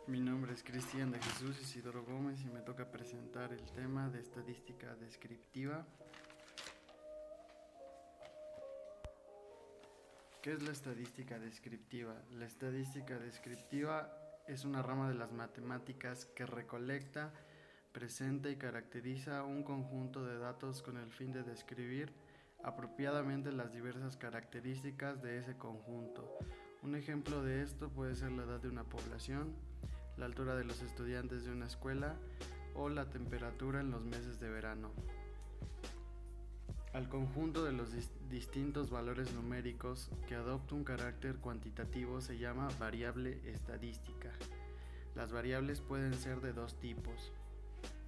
Mi nombre es Cristian de Jesús Isidoro Gómez y me toca presentar el tema de estadística descriptiva. ¿Qué es la estadística descriptiva? La estadística descriptiva es una rama de las matemáticas que recolecta, presenta y caracteriza un conjunto de datos con el fin de describir apropiadamente las diversas características de ese conjunto. Un ejemplo de esto puede ser la edad de una población, la altura de los estudiantes de una escuela o la temperatura en los meses de verano. Al conjunto de los distintos valores numéricos que adopta un carácter cuantitativo se llama variable estadística. Las variables pueden ser de dos tipos: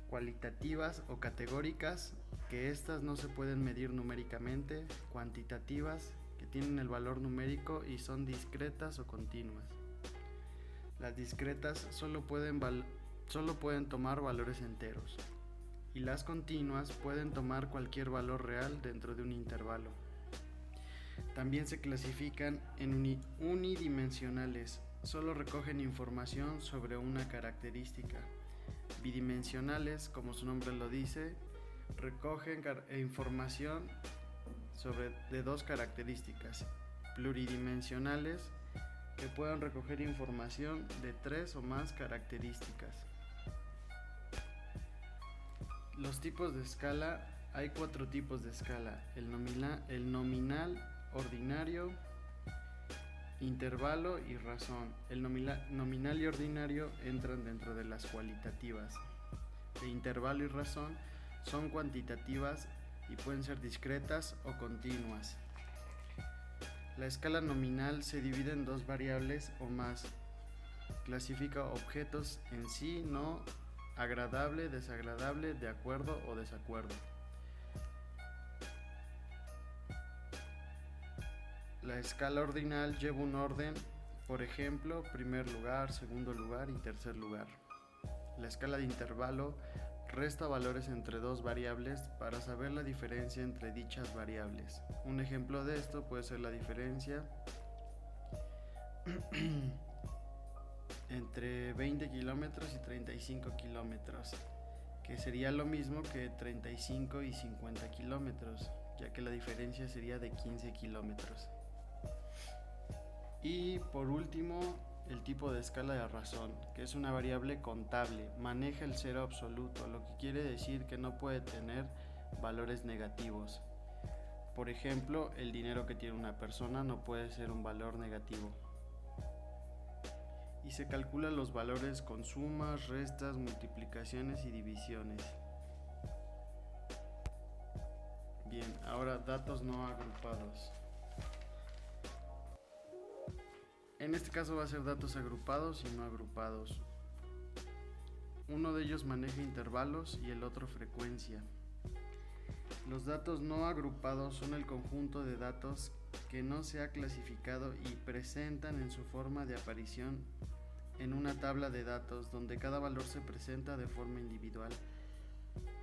cualitativas o categóricas, que éstas no se pueden medir numéricamente; cuantitativas, que tienen el valor numérico y son discretas o continuas. Las discretas solo pueden tomar valores enteros, y las continuas pueden tomar cualquier valor real dentro de un intervalo. También se clasifican en unidimensionales, solo recogen información sobre una característica. Bidimensionales, como su nombre lo dice, recogen información de dos características. Pluridimensionales, que puedan recoger información de tres o más características. Los tipos de escala: hay cuatro tipos de escala: el nominal, ordinario, intervalo y razón. El nominal y ordinario entran dentro de las cualitativas. El intervalo y razón son cuantitativas y pueden ser discretas o continuas. La escala nominal se divide en dos variables o más. Clasifica objetos en sí, no, agradable, desagradable, de acuerdo o desacuerdo. La escala ordinal lleva un orden, por ejemplo, primer lugar, segundo lugar y tercer lugar. La escala de intervalo resta valores entre dos variables para saber la diferencia entre dichas variables. Un ejemplo de esto puede ser la diferencia entre 20 kilómetros y 35 kilómetros, que sería lo mismo que 35 y 50 kilómetros, ya que la diferencia sería de 15 kilómetros. Y por último, el tipo de escala de razón, que es una variable contable, maneja el cero absoluto, lo que quiere decir que no puede tener valores negativos. Por ejemplo, el dinero que tiene una persona no puede ser un valor negativo. Y se calculan los valores con sumas, restas, multiplicaciones y divisiones. Bien, ahora datos no agrupados. En este caso va a ser datos agrupados y no agrupados. Uno de ellos maneja intervalos y el otro frecuencia. Los datos no agrupados son el conjunto de datos que no se ha clasificado y presentan en su forma de aparición en una tabla de datos donde cada valor se presenta de forma individual.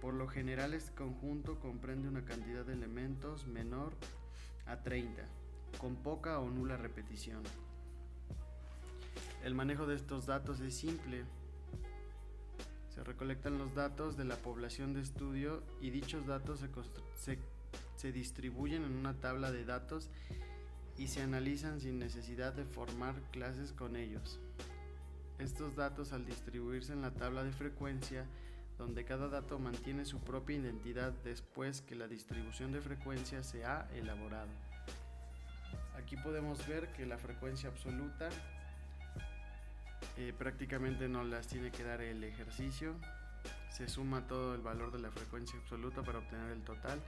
Por lo general, este conjunto comprende una cantidad de elementos menor a 30, con poca o nula repetición. El manejo de estos datos es simple. Se recolectan los datos de la población de estudio y dichos datos se distribuyen en una tabla de datos y se analizan sin necesidad de formar clases con ellos. Estos datos, al distribuirse en la tabla de frecuencia, donde cada dato mantiene su propia identidad después que la distribución de frecuencia se ha elaborado. Aquí podemos ver que la frecuencia absoluta prácticamente no las tiene que dar el ejercicio. Se suma todo el valor de la frecuencia absoluta para obtener el total.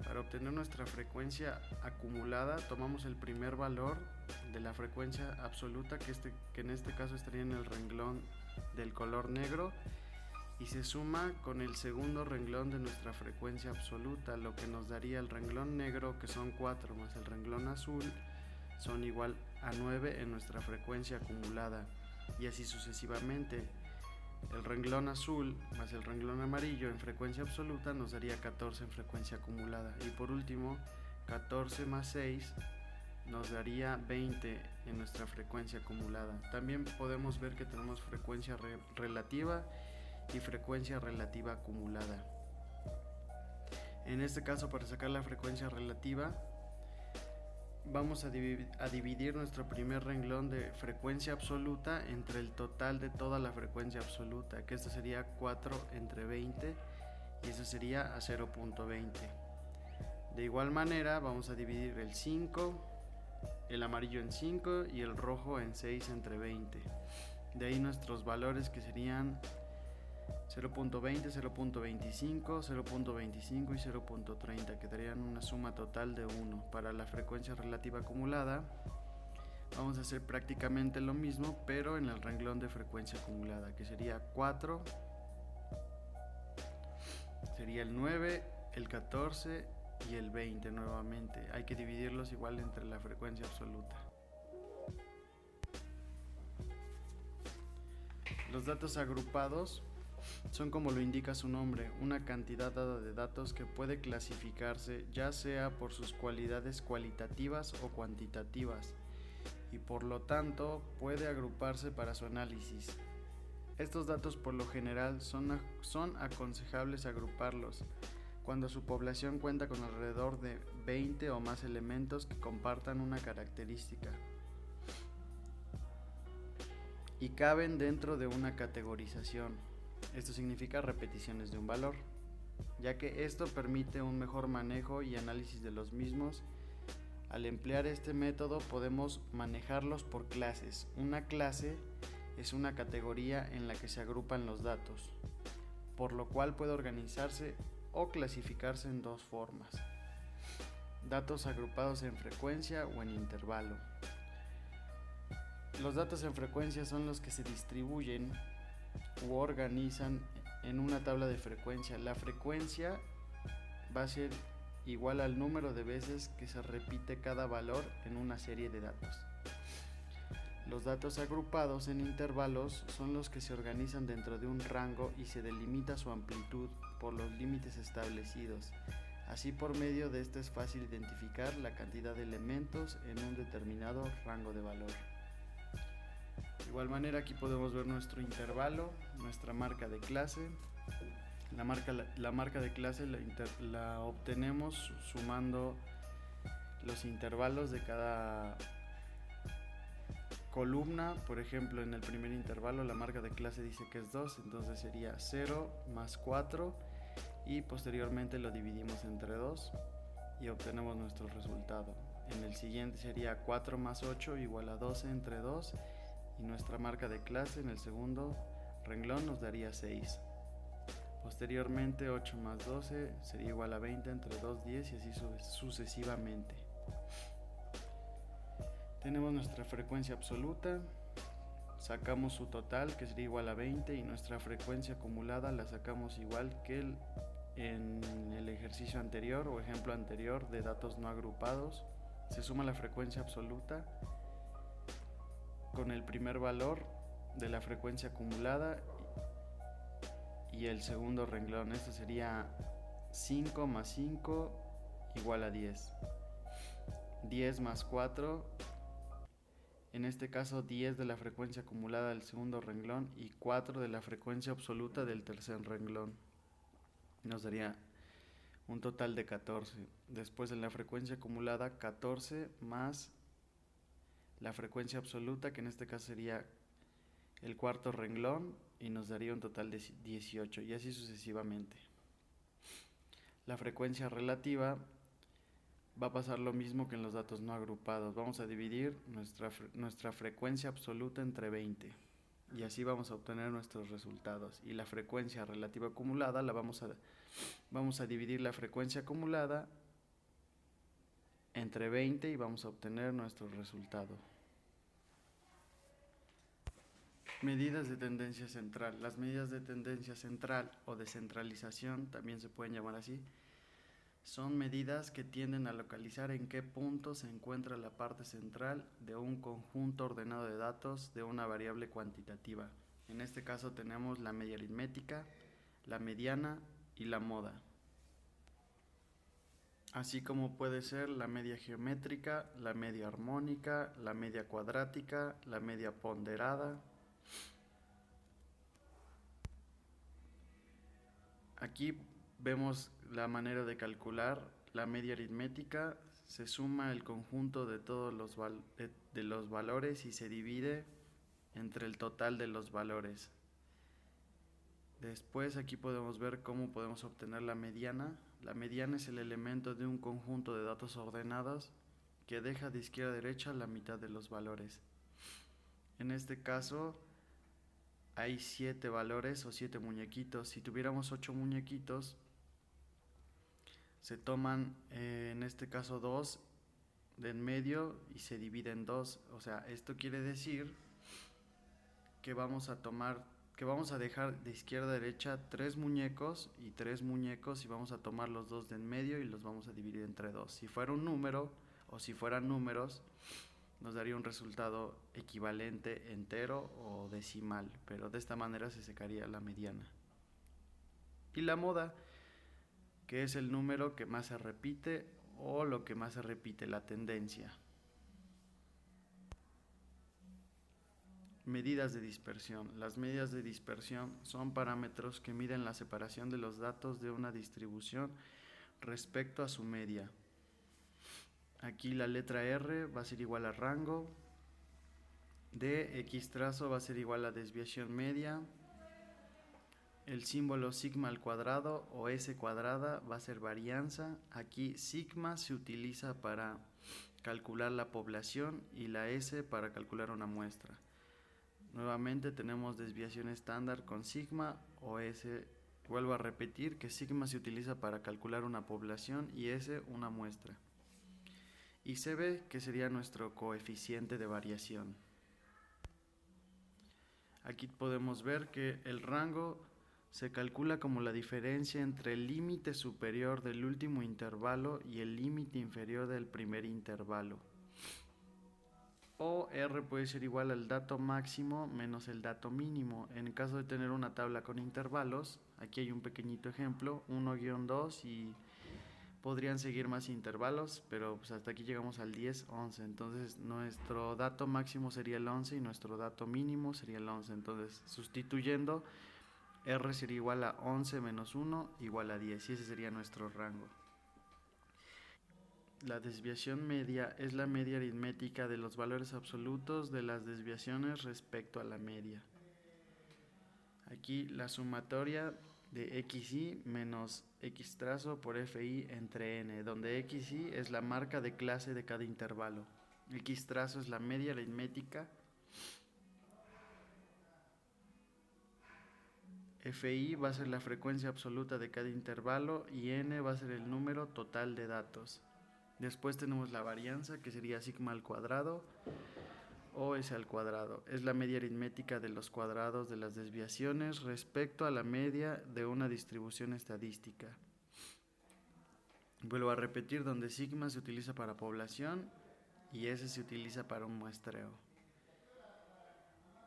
Para obtener nuestra frecuencia acumulada, tomamos el primer valor de la frecuencia absoluta, que en este caso estaría en el renglón del color negro, y se suma con el segundo renglón de nuestra frecuencia absoluta, lo que nos daría el renglón negro, que son 4, más el renglón azul, son igual a 9 en nuestra frecuencia acumulada, y así sucesivamente. El renglón azul más el renglón amarillo en frecuencia absoluta nos daría 14 en frecuencia acumulada. Y por último, 14 más 6 nos daría 20 en nuestra frecuencia acumulada. También podemos ver que tenemos frecuencia relativa y frecuencia relativa acumulada. En este caso, para sacar la frecuencia relativa, vamos a dividir nuestro primer renglón de frecuencia absoluta entre el total de toda la frecuencia absoluta, que esto sería 4 entre 20, y eso sería a 0.20. De igual manera vamos a dividir el 5, el amarillo en 5 y el rojo en 6 entre 20. De ahí nuestros valores, que serían 0.20, 0.25, 0.25 y 0.30, que darían una suma total de 1. Para la frecuencia relativa acumulada vamos a hacer prácticamente lo mismo, pero en el renglón de frecuencia acumulada, que sería 4, sería el 9, el 14 y el 20 nuevamente. Hay que dividirlos igual entre la frecuencia absoluta. Los datos agrupados son, como lo indica su nombre, una cantidad dada de datos que puede clasificarse ya sea por sus cualidades cualitativas o cuantitativas, y por lo tanto puede agruparse para su análisis. Estos datos por lo general son aconsejables agruparlos cuando su población cuenta con alrededor de 20 o más elementos que compartan una característica y caben dentro de una categorización. Esto significa repeticiones de un valor, ya que esto permite un mejor manejo y análisis de los mismos. Al emplear este método podemos manejarlos por clases. Una clase es una categoría en la que se agrupan los datos, por lo cual puede organizarse o clasificarse en dos formas: datos agrupados en frecuencia o en intervalo. Los datos en frecuencia son los que se distribuyen u organizan en una tabla de frecuencia. La frecuencia va a ser igual al número de veces que se repite cada valor en una serie de datos. Los datos agrupados en intervalos son los que se organizan dentro de un rango y se delimita su amplitud por los límites establecidos. Así, por medio de esto es fácil identificar la cantidad de elementos en un determinado rango de valor. De igual manera, aquí podemos ver nuestro intervalo, nuestra marca de clase. La marca de clase la obtenemos sumando los intervalos de cada columna. Por ejemplo, en el primer intervalo la marca de clase dice que es 2, entonces sería 0 más 4, y posteriormente lo dividimos entre 2 y obtenemos nuestro resultado. En el siguiente sería 4 más 8 igual a 12 entre 2, y nuestra marca de clase en el segundo renglón nos daría 6. Posteriormente 8 más 12 sería igual a 20 entre 2, 10, y así sucesivamente. Tenemos nuestra frecuencia absoluta, sacamos su total, que sería igual a 20, y nuestra frecuencia acumulada la sacamos igual que en el ejercicio anterior o ejemplo anterior de datos no agrupados. Se suma la frecuencia absoluta con el primer valor de la frecuencia acumulada y el segundo renglón. Esto sería 5 más 5 igual a 10. 10 más 4, en este caso 10 de la frecuencia acumulada del segundo renglón y 4 de la frecuencia absoluta del tercer renglón. Nos daría un total de 14. Después, en la frecuencia acumulada, 14 más la frecuencia absoluta, que en este caso sería el cuarto renglón, y nos daría un total de 18, y así sucesivamente. La frecuencia relativa va a pasar lo mismo que en los datos no agrupados. Vamos a dividir nuestra frecuencia absoluta entre 20, y así vamos a obtener nuestros resultados. Y la frecuencia relativa acumulada vamos a dividir la frecuencia acumulada entre 20 y vamos a obtener nuestro resultado. Medidas de tendencia central. Las medidas de tendencia central o descentralización, también se pueden llamar así, son medidas que tienden a localizar en qué punto se encuentra la parte central de un conjunto ordenado de datos de una variable cuantitativa. En este caso tenemos la media aritmética, la mediana y la moda. así como puede ser la media geométrica, la media armónica, la media cuadrática, la media ponderada. Aquí vemos la manera de calcular la media aritmética. Se suma el conjunto de todos los valores y se divide entre el total de los valores. Después aquí podemos ver cómo podemos obtener la mediana. La mediana es el elemento de un conjunto de datos ordenados que deja de izquierda a derecha la mitad de los valores. En este caso hay 7 valores o 7 muñequitos. Si tuviéramos 8 muñequitos, se toman en este caso 2 de en medio y se divide en 2. O sea, esto quiere decir que vamos a dejar de izquierda a derecha 3 muñecos y 3 muñecos, y vamos a tomar los 2 de en medio y los vamos a dividir entre 2. Si fuera un número o si fueran números, nos daría un resultado equivalente entero o decimal, pero de esta manera se sacaría la mediana. Y la moda, que es el número que más se repite o lo que más se repite, la tendencia. Medidas de dispersión. Las medidas de dispersión son parámetros que miden la separación de los datos de una distribución respecto a su media. Aquí la letra R va a ser igual a rango, D, X trazo va a ser igual a desviación media, el símbolo sigma al cuadrado o S cuadrada va a ser varianza. Aquí sigma se utiliza para calcular la población y la S para calcular una muestra. Nuevamente tenemos desviación estándar con sigma o S. Vuelvo a repetir que sigma se utiliza para calcular una población y S una muestra. Y CB, que sería nuestro coeficiente de variación. Aquí podemos ver que el rango se calcula como la diferencia entre el límite superior del último intervalo y el límite inferior del primer intervalo. O R puede ser igual al dato máximo menos el dato mínimo. En el caso de tener una tabla con intervalos, aquí hay un pequeñito ejemplo, 1-2, y podrían seguir más intervalos, pero pues hasta aquí llegamos al 10, 11. Entonces nuestro dato máximo sería el 11 y nuestro dato mínimo sería el 11. Entonces, sustituyendo, R sería igual a 11 menos 1 igual a 10, y ese sería nuestro rango. La desviación media es la media aritmética de los valores absolutos de las desviaciones respecto a la media. Aquí la sumatoria de xy menos x trazo por fi entre n, donde xy es la marca de clase de cada intervalo. X trazo es la media aritmética. Fi va a ser la frecuencia absoluta de cada intervalo y n va a ser el número total de datos. Después tenemos la varianza, que sería sigma al cuadrado o S al cuadrado. Es la media aritmética de los cuadrados de las desviaciones respecto a la media de una distribución estadística. Vuelvo a repetir, donde sigma se utiliza para población y S se utiliza para un muestreo.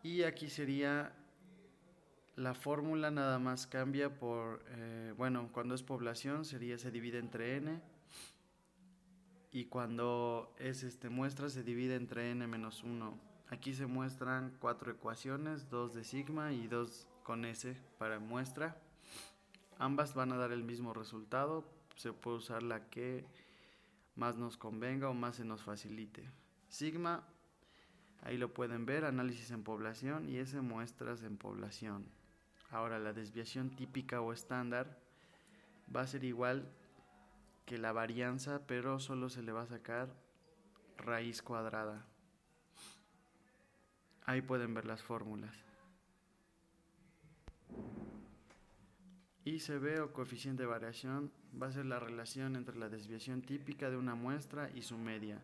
Y aquí sería la fórmula, nada más cambia por, cuando es población se divide entre n, y cuando es muestra se divide entre n menos 1. Aquí se muestran 4 ecuaciones, 2 de sigma y 2 con S para muestra. Ambas van a dar el mismo resultado. Se puede usar la que más nos convenga o más se nos facilite. Sigma, ahí lo pueden ver, análisis en población, y S, muestras en población. Ahora, la desviación típica o estándar va a ser igual que la varianza, pero solo se le va a sacar raíz cuadrada. Ahí pueden ver las fórmulas. ICB o coeficiente de variación va a ser la relación entre la desviación típica de una muestra y su media.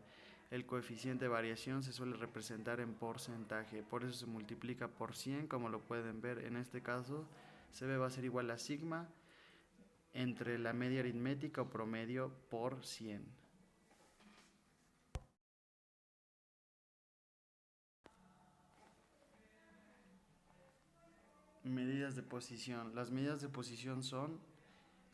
El coeficiente de variación se suele representar en porcentaje, por eso se multiplica por 100, como lo pueden ver. En este caso, CB va a ser igual a sigma entre la media aritmética o promedio por 100. Medidas de posición. Las medidas de posición son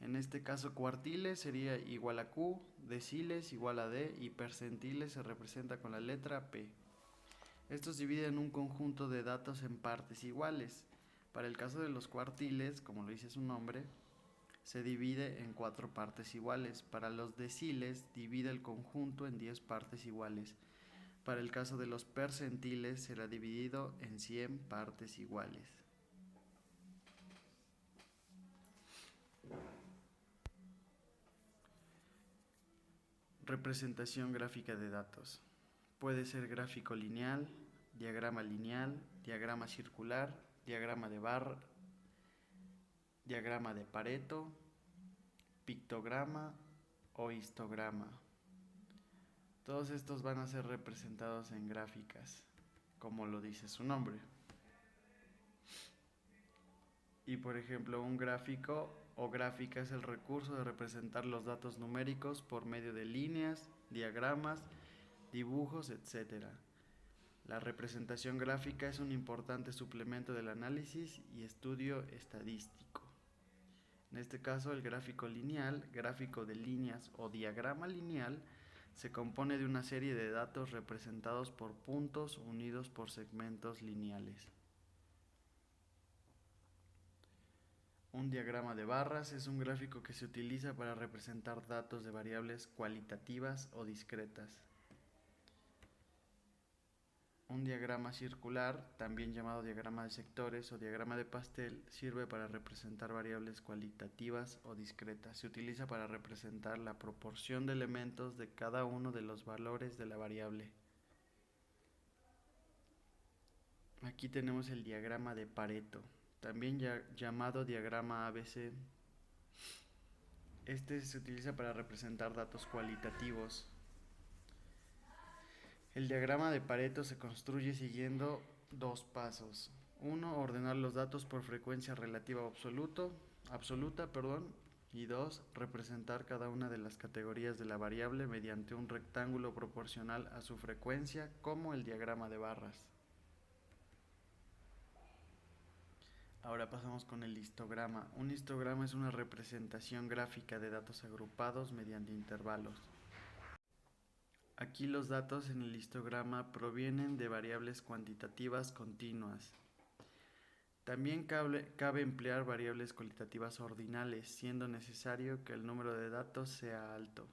En este caso, cuartiles sería igual a Q, deciles igual a D y percentiles se representa con la letra P. Estos dividen un conjunto de datos en partes iguales. Para el caso de los cuartiles, como lo dice su nombre, se divide en 4 partes iguales. Para los deciles, divide el conjunto en 10 partes iguales. Para el caso de los percentiles, será dividido en 100 partes iguales. Representación gráfica de datos. Puede ser gráfico lineal, diagrama circular, diagrama de barra, diagrama de Pareto, pictograma o histograma. Todos estos van a ser representados en gráficas, como lo dice su nombre. Y por ejemplo, un gráfico o gráfica es el recurso de representar los datos numéricos por medio de líneas, diagramas, dibujos, etc. La representación gráfica es un importante suplemento del análisis y estudio estadístico. En este caso, el gráfico lineal, gráfico de líneas o diagrama lineal, se compone de una serie de datos representados por puntos unidos por segmentos lineales. Un diagrama de barras es un gráfico que se utiliza para representar datos de variables cualitativas o discretas. Un diagrama circular, también llamado diagrama de sectores o diagrama de pastel, sirve para representar variables cualitativas o discretas. Se utiliza para representar la proporción de elementos de cada uno de los valores de la variable. Aquí tenemos el diagrama de Pareto, también llamado diagrama ABC. Este se utiliza para representar datos cualitativos. El diagrama de Pareto se construye siguiendo 2 pasos. 1. Ordenar los datos por frecuencia relativa absoluta. Y 2. Representar cada una de las categorías de la variable mediante un rectángulo proporcional a su frecuencia, como el diagrama de barras. Ahora pasamos con el histograma. Un histograma es una representación gráfica de datos agrupados mediante intervalos. Aquí los datos en el histograma provienen de variables cuantitativas continuas. También cabe emplear variables cualitativas ordinales, siendo necesario que el número de datos sea alto.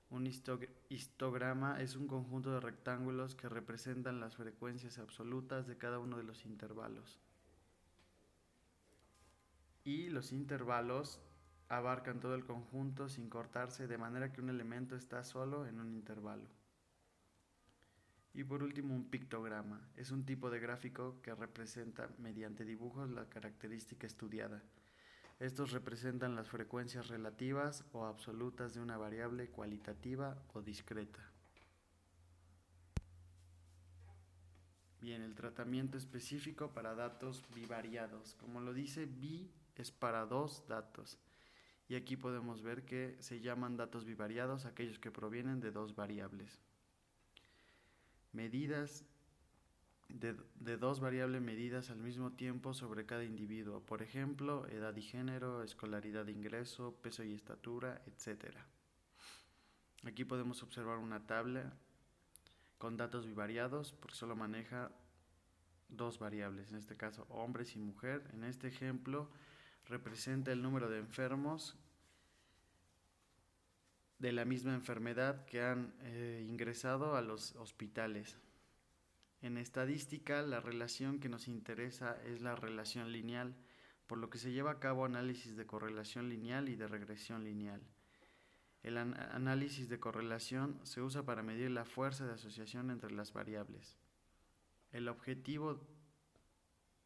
Un histograma es un conjunto de rectángulos que representan las frecuencias absolutas de cada uno de los intervalos. Y los intervalos abarcan todo el conjunto sin cortarse, de manera que un elemento está solo en un intervalo. Y por último, un pictograma. Es un tipo de gráfico que representa mediante dibujos la característica estudiada. Estos representan las frecuencias relativas o absolutas de una variable cualitativa o discreta. Bien, el tratamiento específico para datos bivariados. Como lo dice, bi es para 2 datos. Y aquí podemos ver que se llaman datos bivariados aquellos que provienen de 2 variables. Medidas de 2 variables medidas al mismo tiempo sobre cada individuo. Por ejemplo, edad y género, escolaridad de ingreso, peso y estatura, etc. Aquí podemos observar una tabla con datos bivariados porque solo maneja 2 variables, en este caso hombres y mujer. En este ejemplo representa el número de enfermos de la misma enfermedad que han ingresado a los hospitales. En estadística, la relación que nos interesa es la relación lineal, por lo que se lleva a cabo análisis de correlación lineal y de regresión lineal. El análisis de correlación se usa para medir la fuerza de asociación entre las variables. El objetivo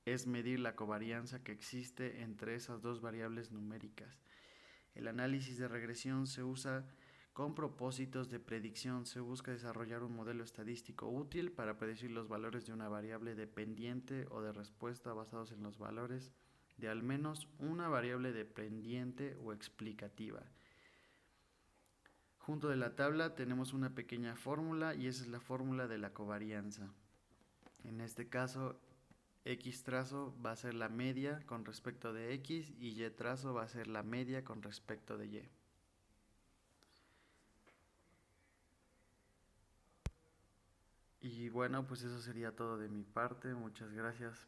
es medir la covarianza que existe entre esas 2 variables numéricas. El análisis de regresión se usa con propósitos de predicción. Se busca desarrollar un modelo estadístico útil para predecir los valores de una variable dependiente o de respuesta basados en los valores de al menos una variable dependiente o explicativa. Junto de la tabla tenemos una pequeña fórmula y esa es la fórmula de la covarianza. En este caso, X trazo va a ser la media con respecto de X y Y trazo va a ser la media con respecto de Y. Y bueno, pues eso sería todo de mi parte. Muchas gracias.